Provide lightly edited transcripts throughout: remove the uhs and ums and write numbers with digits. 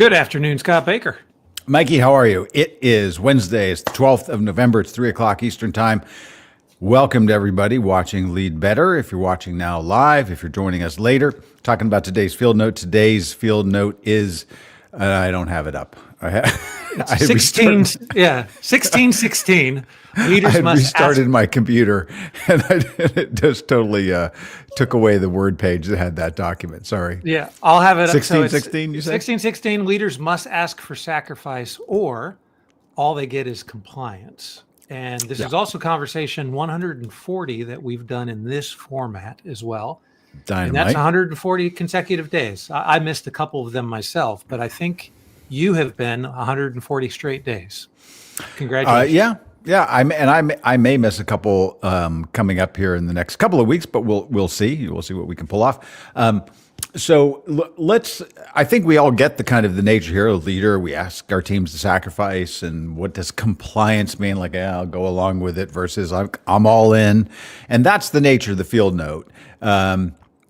Good afternoon, Scott Baker. Mikey, how are you? It is Wednesday. It's the 12th of November. It's 3 o'clock Eastern Time. Welcome to everybody watching Lead Better. If you're watching now live, if you're joining us later, talking about today's field note. Today's field note is, I don't have it up. I 1616. Leaders I must restarted ask. my computer and it just totally took away the word page that had that document. Sorry. Yeah, I'll have it up. 1616, you say? 1616. Leaders must ask for sacrifice, or all they get is compliance. And this is also conversation 140 that we've done in this format as well. Dynamite. And that's 140 consecutive days. I missed a couple of them myself, but I think you have been 140 straight days. Congratulations. Yeah. I may miss a couple coming up here in the next couple of weeks, but we'll see. We'll see what we can pull off. So let's. I think we all get the nature here. A leader, we ask our teams to sacrifice, and what does compliance mean? Like, I'll go along with it versus I'm all in, and that's the nature of the field note.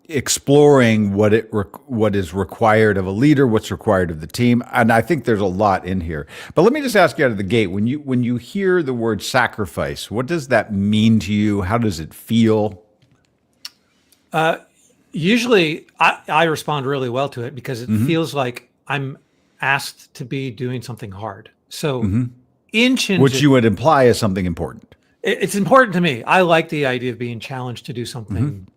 Exploring what is required of a leader, what's required of the team, and I think there's a lot in here. But let me just ask you out of the gate: when you hear the word sacrifice, what does that mean to you? How does it feel? Usually, I respond really well to it because it feels like I'm asked to be doing something hard. So, Which you would imply as something important. It's important to me. I like the idea of being challenged to do something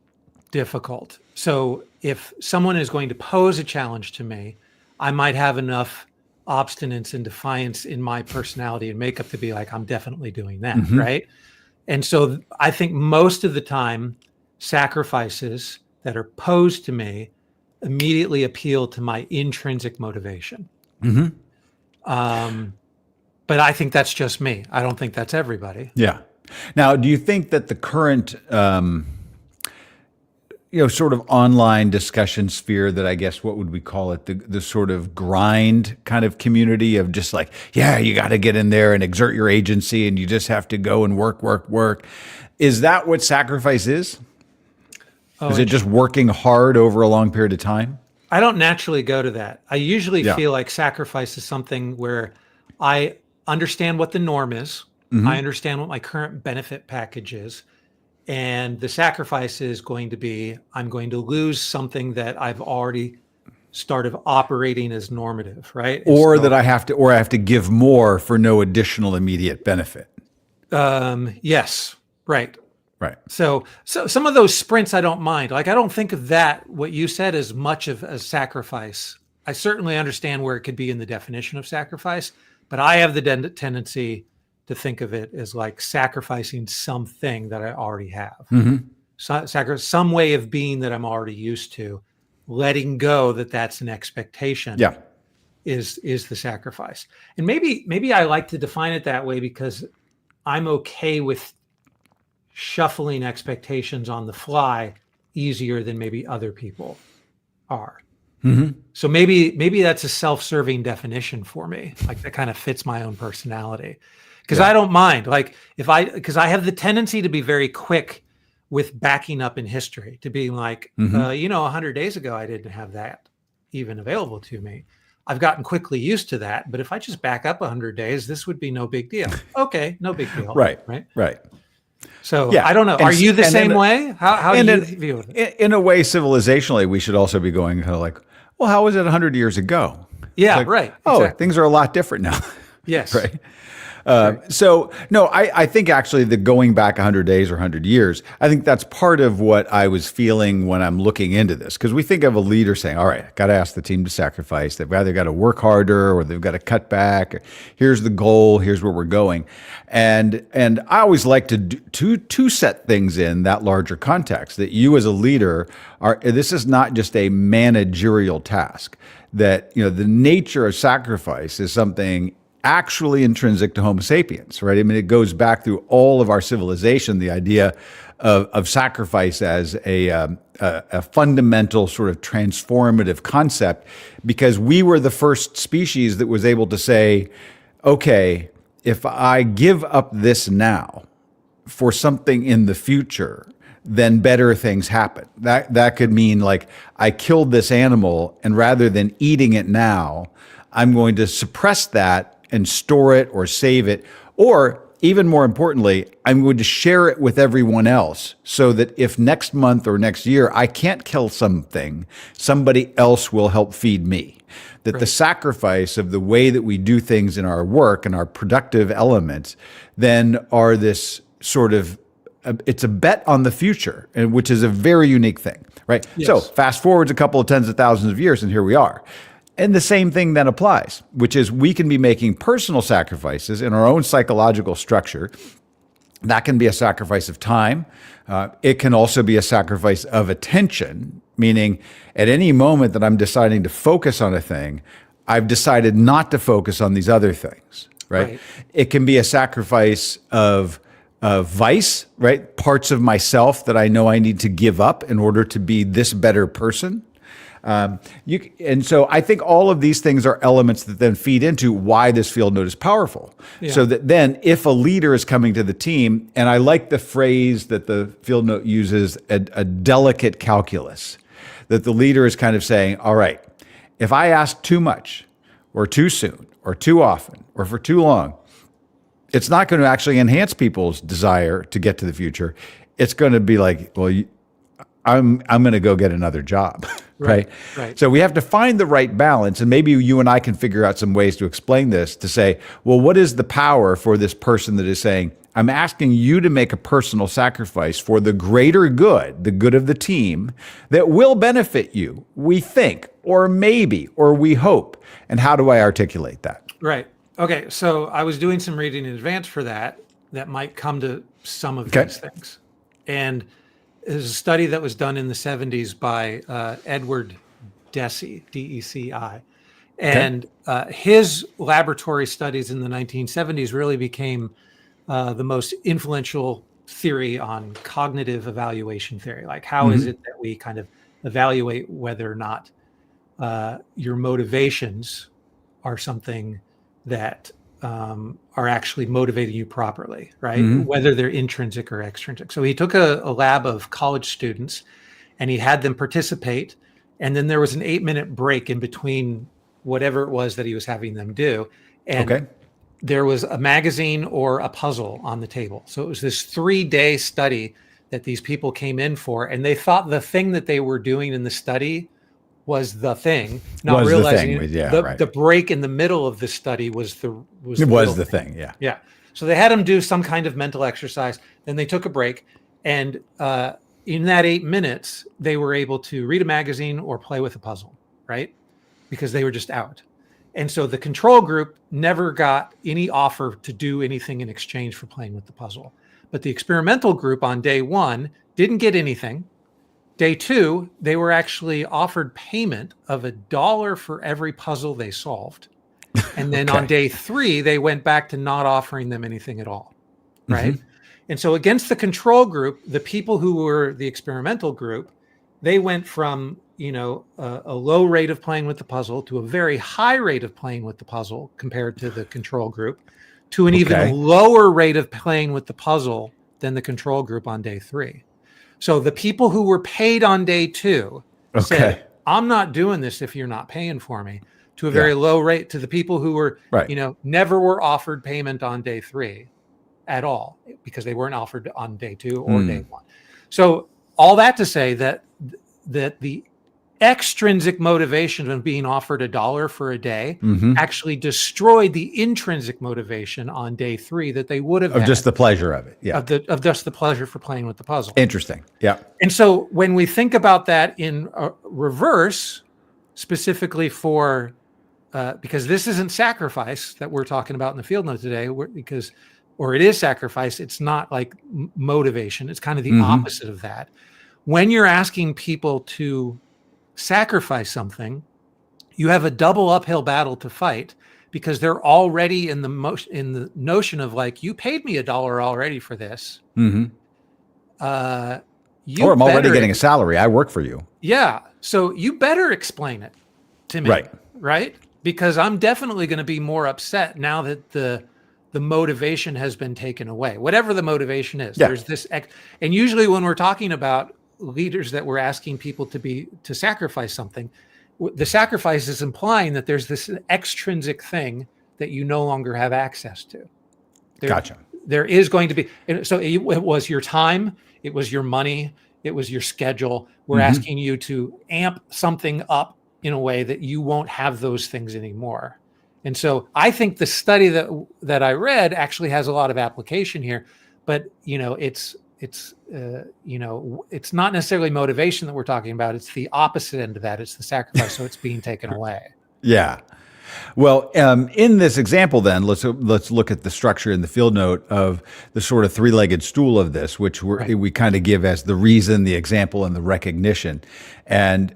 difficult. So if someone is going to pose a challenge to me, I might have enough obstinance and defiance in my personality and makeup to be like, I'm definitely doing that, right? And so I think most of the time, sacrifices that are posed to me immediately appeal to my intrinsic motivation. But I think that's just me. I don't think that's everybody. Yeah. Now, do you think that the current sort of online discussion sphere that I guess, what would we call it? The sort of grind kind of community of just like, yeah, you got to get in there and exert your agency and you just have to go and work. Is that what sacrifice is? Is it just working hard over a long period of time? I don't naturally go to that. I usually feel like sacrifice is something where I understand what the norm is. I understand what my current benefit package is. And the sacrifice is going to be, I'm going to lose something that I've already started operating as normative, right? Or I have to give more for no additional immediate benefit. Yes, right. Right. So some of those sprints I don't mind. Like, I don't think of that, what you said, as much of a sacrifice. I certainly understand where it could be in the definition of sacrifice, but I have the tendency to think of it as like sacrificing something that I already have. Some way of being that I'm already used to, letting go that's an expectation is the sacrifice. And maybe I like to define it that way because I'm okay with shuffling expectations on the fly easier than maybe other people are. So maybe that's a self-serving definition for me. Like, that kind of fits my own personality. Because I don't mind, like, because I have the tendency to be very quick with backing up in history, to being like, 100 days ago, I didn't have that even available to me. I've gotten quickly used to that. But if I just back up 100 days, this would be no big deal. Okay, no big deal. Right. So I don't know. Are you the same way? How do you view it? In a way, civilizationally, we should also be going kind of like, well, how was it 100 years ago? Yeah, like, right. Oh, exactly. Things are a lot different now. Yes. Right. So, no, I think actually the going back 100 days or 100 years, I think that's part of what I was feeling when I'm looking into this. Because we think of a leader saying, all right, I got to ask the team to sacrifice. They've either got to work harder or they've got to cut back. Or, here's the goal. Here's where we're going. And I always like to set things in that larger context, that you as a leader this is not just a managerial task, that, the nature of sacrifice is something actually intrinsic to Homo sapiens, right? I mean, it goes back through all of our civilization, the idea of sacrifice as a fundamental sort of transformative concept, because we were the first species that was able to say, okay, if I give up this now for something in the future, then better things happen. That could mean like I killed this animal, and rather than eating it now, I'm going to suppress that and store it or save it, or even more importantly, I'm going to share it with everyone else so that if next month or next year I can't kill something, somebody else will help feed me. That the sacrifice of the way that we do things in our work and our productive elements then are this sort of, it's a bet on the future, and which is a very unique thing, right? Yes. So fast forwards a couple of tens of thousands of years and here we are. And the same thing then applies, which is we can be making personal sacrifices in our own psychological structure. That can be a sacrifice of time. It can also be a sacrifice of attention, meaning at any moment that I'm deciding to focus on a thing, I've decided not to focus on these other things, right? It can be a sacrifice of vice, right? Parts of myself that I know I need to give up in order to be this better person. And so I think all of these things are elements that then feed into why this field note is powerful. Yeah. So that then if a leader is coming to the team, and I like the phrase that the field note uses, a delicate calculus, that the leader is kind of saying, all right, if I ask too much or too soon or too often or for too long, it's not going to actually enhance people's desire to get to the future. It's going to be like, well, I'm going to go get another job. Right. So we have to find the right balance. And maybe you and I can figure out some ways to explain this, to say, well, what is the power for this person that is saying, I'm asking you to make a personal sacrifice for the greater good, the good of the team that will benefit you, we think, or maybe, or we hope. And how do I articulate that? Right. Okay. So I was doing some reading in advance for that might come to some of these things. And there's a study that was done in the 70s by Edward Deci, D-E-C-I. And his laboratory studies in the 1970s really became the most influential theory on cognitive evaluation theory. Like, how is it that we kind of evaluate whether or not your motivations are something that are actually motivating you properly, right? Whether they're intrinsic or extrinsic. So he took a lab of college students and he had them participate. And then there was an 8-minute break in between whatever it was that he was having them do. And there was a magazine or a puzzle on the table. So it was this 3-day study that these people came in for. And they thought the thing that they were doing in the study was the thing, not realizing the break in the middle of the study was the thing. Yeah. So they had them do some kind of mental exercise. Then they took a break, and in that 8 minutes, they were able to read a magazine or play with a puzzle, right? Because they were just out. And so the control group never got any offer to do anything in exchange for playing with the puzzle. But the experimental group on day 1 didn't get anything. Day 2, they were actually offered payment of $1 for every puzzle they solved. And then on day 3, they went back to not offering them anything at all, right? And so against the control group, the people who were the experimental group, they went from, a low rate of playing with the puzzle to a very high rate of playing with the puzzle compared to the control group, to an even lower rate of playing with the puzzle than the control group on day 3. So the people who were paid on day 2 said, I'm not doing this if you're not paying for me, to a very low rate, to the people who were, never were offered payment on day 3 at all, because they weren't offered on day 2 or day 1. So all that to say that the extrinsic motivation of being offered $1 for a day actually destroyed the intrinsic motivation on day 3 that they would have had. Just the pleasure of it. Of just the pleasure for playing with the puzzle. Interesting. Yeah. And so when we think about that in reverse, specifically for, because this isn't sacrifice that we're talking about in the field note today, or it is sacrifice, it's not like motivation. It's kind of the opposite of that. When you're asking people to sacrifice something, you have a double uphill battle to fight, because they're already in the notion of like, you paid me $1 already for this. Or I'm already getting a salary. I work for you. Yeah. So you better explain it to me. Right? Because I'm definitely going to be more upset now that the motivation has been taken away. Whatever the motivation is, there's this, and usually when we're talking about leaders that we're asking people to sacrifice something, the sacrifice is implying that there's this extrinsic thing that you no longer have access to. Gotcha. There is going to be, so it was your time, it was your money, it was your schedule. We're asking you to amp something up in a way that you won't have those things anymore. And so I think the study that I read actually has a lot of application here, but it's not necessarily motivation that we're talking about. It's the opposite end of that. It's the sacrifice. So it's being taken away. Yeah. Well, in this example, then let's look at the structure in the field note of the sort of three-legged stool of this, which we kind of give as the reason, the example, and the recognition, and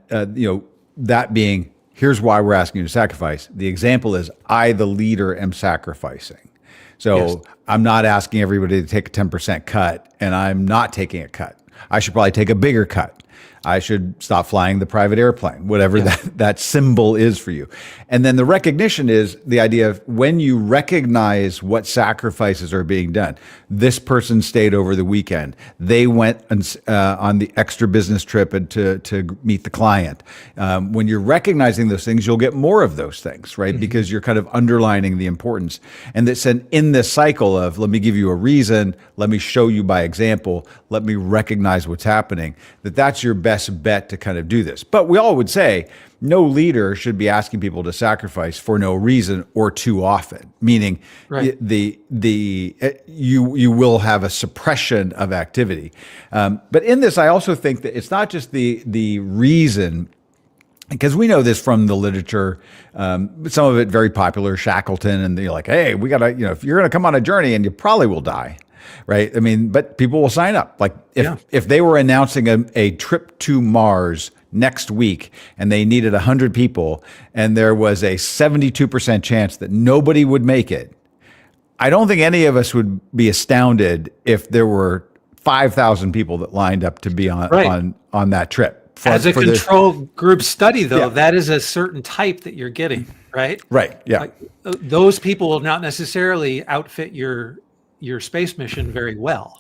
that being, here's why we're asking you to sacrifice. The example is, I, the leader, am sacrificing. So I'm not asking everybody to take a 10% cut, and I'm not taking a cut. I should probably take a bigger cut. I should stop flying the private airplane, whatever that symbol is for you. And then the recognition is the idea of when you recognize what sacrifices are being done. This person stayed over the weekend. They went on the extra business trip and to meet the client. When you're recognizing those things, you'll get more of those things, right? Because you're kind of underlining the importance. And that's in this cycle of, let me give you a reason, let me show you by example, let me recognize what's happening, that's your best bet to kind of do this. But we all would say no leader should be asking people to sacrifice for no reason or too often, meaning you will have a suppression of activity. But in this, I also think that it's not just the reason, because we know this from the literature, some of it very popular, Shackleton, and they're like, hey, we got to, if you're going to come on a journey and you probably will die. Right. I mean, but people will sign up. Like if they were announcing a trip to Mars next week and they needed 100 people and there was a 72% chance that nobody would make it, I don't think any of us would be astounded if there were 5,000 people that lined up to be on that trip. As a control group study, though, that is a certain type that you're getting, right? Right. Yeah. Like, those people will not necessarily outfit your space mission very well.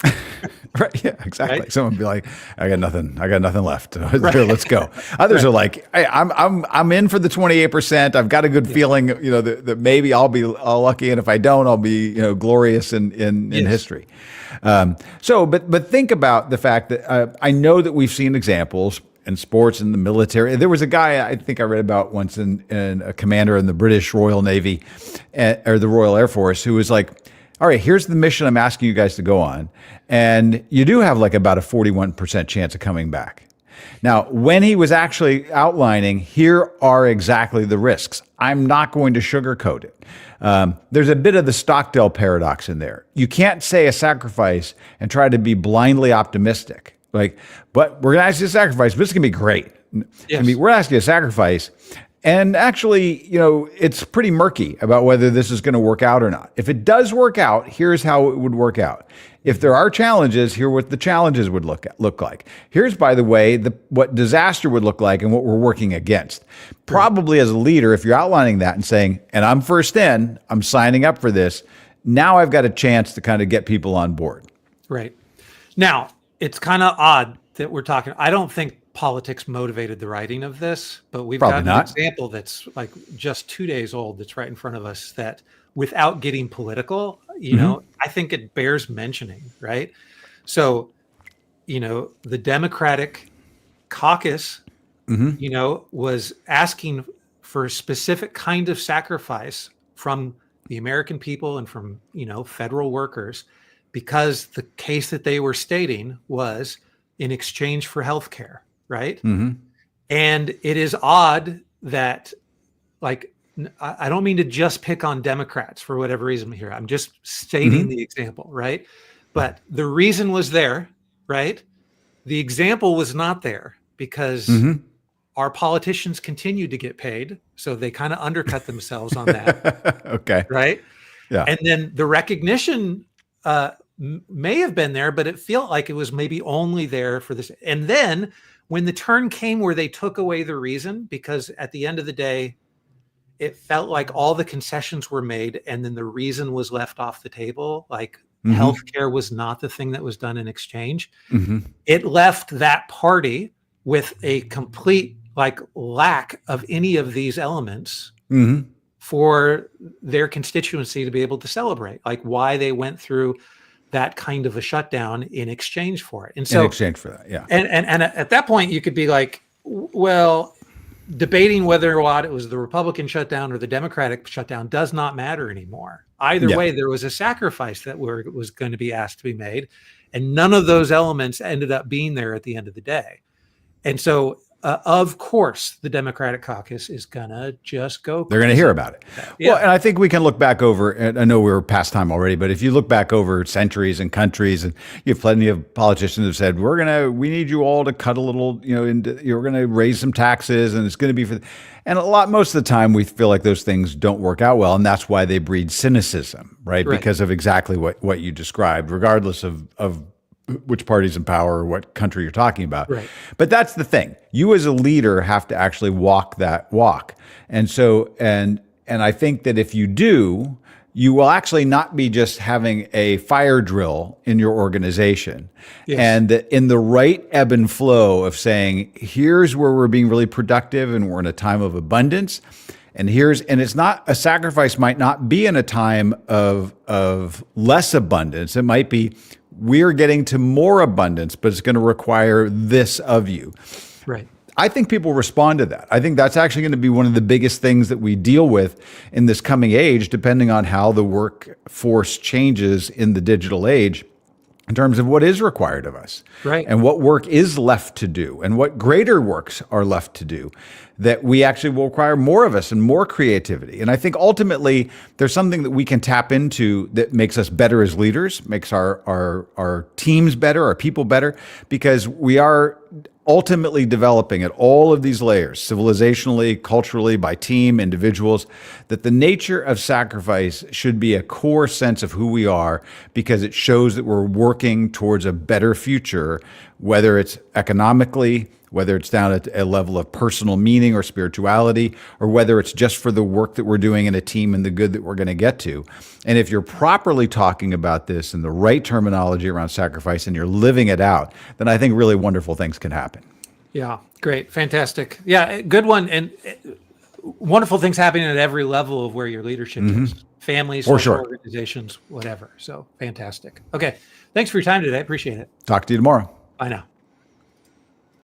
Right. Yeah, exactly. Right? Someone would be like, I got nothing left. Here, let's go. Others are like, hey, I'm in for the 28%. I've got a good feeling, that maybe I'll be lucky. And if I don't, I'll be, glorious in history. But think about the fact that I know that we've seen examples in sports and the military. There was a guy I think I read about once in a commander in the British Royal Navy or the Royal Air Force who was like, all right, here's the mission I'm asking you guys to go on. And you do have like about a 41% chance of coming back. Now, when he was actually outlining, here are exactly the risks. I'm not going to sugarcoat it. There's a bit of the Stockdale paradox in there. You can't say a sacrifice and try to be blindly optimistic. But we're going to ask you to sacrifice, but it's going to be great. Yes. We're asking you to sacrifice. And actually, it's pretty murky about whether this is going to work out or not. If it does work out, here's how it would work out. If there are challenges, here what the challenges would look like. Here's, by the way, what disaster would look like and what we're working against. Probably as a leader, if you're outlining that and saying, and I'm first in, I'm signing up for this, now I've got a chance to kind of get people on board. Right. Now, it's kind of odd that we're talking, I don't think politics motivated the writing of this, but we've got an example that's like just 2 days old that's right in front of us that, without getting political, I think it bears mentioning, right? So, the Democratic caucus, was asking for a specific kind of sacrifice from the American people and from, federal workers, because the case that they were stating was in exchange for health care. Right. Mm-hmm. And it is odd that, I don't mean to just pick on Democrats for whatever reason here. I'm just stating the example. Right. But the reason was there. Right. The example was not there because our politicians continued to get paid. So they kind of undercut themselves on that. Okay. Right. Yeah. And then the recognition may have been there, but it felt like it was maybe only there for this. And then when the turn came where they took away the reason, because at the end of the day, it felt like all the concessions were made and then the reason was left off the table. Like healthcare was not the thing that was done in exchange. It left that party with a complete like lack of any of these elements Mm-hmm. for their constituency to be able to celebrate, like why they went through that kind of a shutdown in exchange for it. And In so, exchange for that, yeah. and at that point, you could be like, well, debating whether or not it was the Republican shutdown or the Democratic shutdown does not matter anymore. Either way, there was a sacrifice that was going to be asked to be made, and none of those elements ended up being there at the end of the day. And so, of course, the Democratic caucus is going to just go. They're going to hear about it. Yeah. Well, and I think we can look back over, and I know we're past time already, but if you look back over centuries and countries, and you have plenty of politicians who have said, we need you all to cut a little, you're going to raise some taxes, and it's going to be and most of the time we feel like those things don't work out well. And that's why they breed cynicism, right? Because of exactly what you described, regardless of which party's in power or what country you're talking about. Right. But that's the thing. You as a leader have to actually walk that walk. And so, and I think that if you do, you will actually not be just having a fire drill in your organization. Yes. And in the right ebb and flow of saying, here's where we're being really productive and we're in a time of abundance. And it's not, a sacrifice might not be in a time of less abundance. It might be, we're getting to more abundance, but it's going to require this of you. Right. I think people respond to that. I think that's actually going to be one of the biggest things that we deal with in this coming age, depending on how the workforce changes in the digital age, in terms of what is required of us, right, and what work is left to do, and what greater works are left to do, that we actually will require more of us and more creativity. And I think ultimately there's something that we can tap into that makes us better as leaders, makes our teams better, our people better, because we are ultimately developing at all of these layers, civilizationally, culturally, by team, individuals, that the nature of sacrifice should be a core sense of who we are, because it shows that we're working towards a better future, whether it's economically, whether it's down at a level of personal meaning or spirituality, or whether it's just for the work that we're doing in a team and the good that we're going to get to. And if you're properly talking about this in the right terminology around sacrifice and you're living it out, then I think really wonderful things can happen. Yeah, great. Fantastic. Yeah, good one. And wonderful things happening at every level of where your leadership is. Families, social organizations, whatever. So fantastic. Okay. Thanks for your time today. I appreciate it. Talk to you tomorrow. Bye now.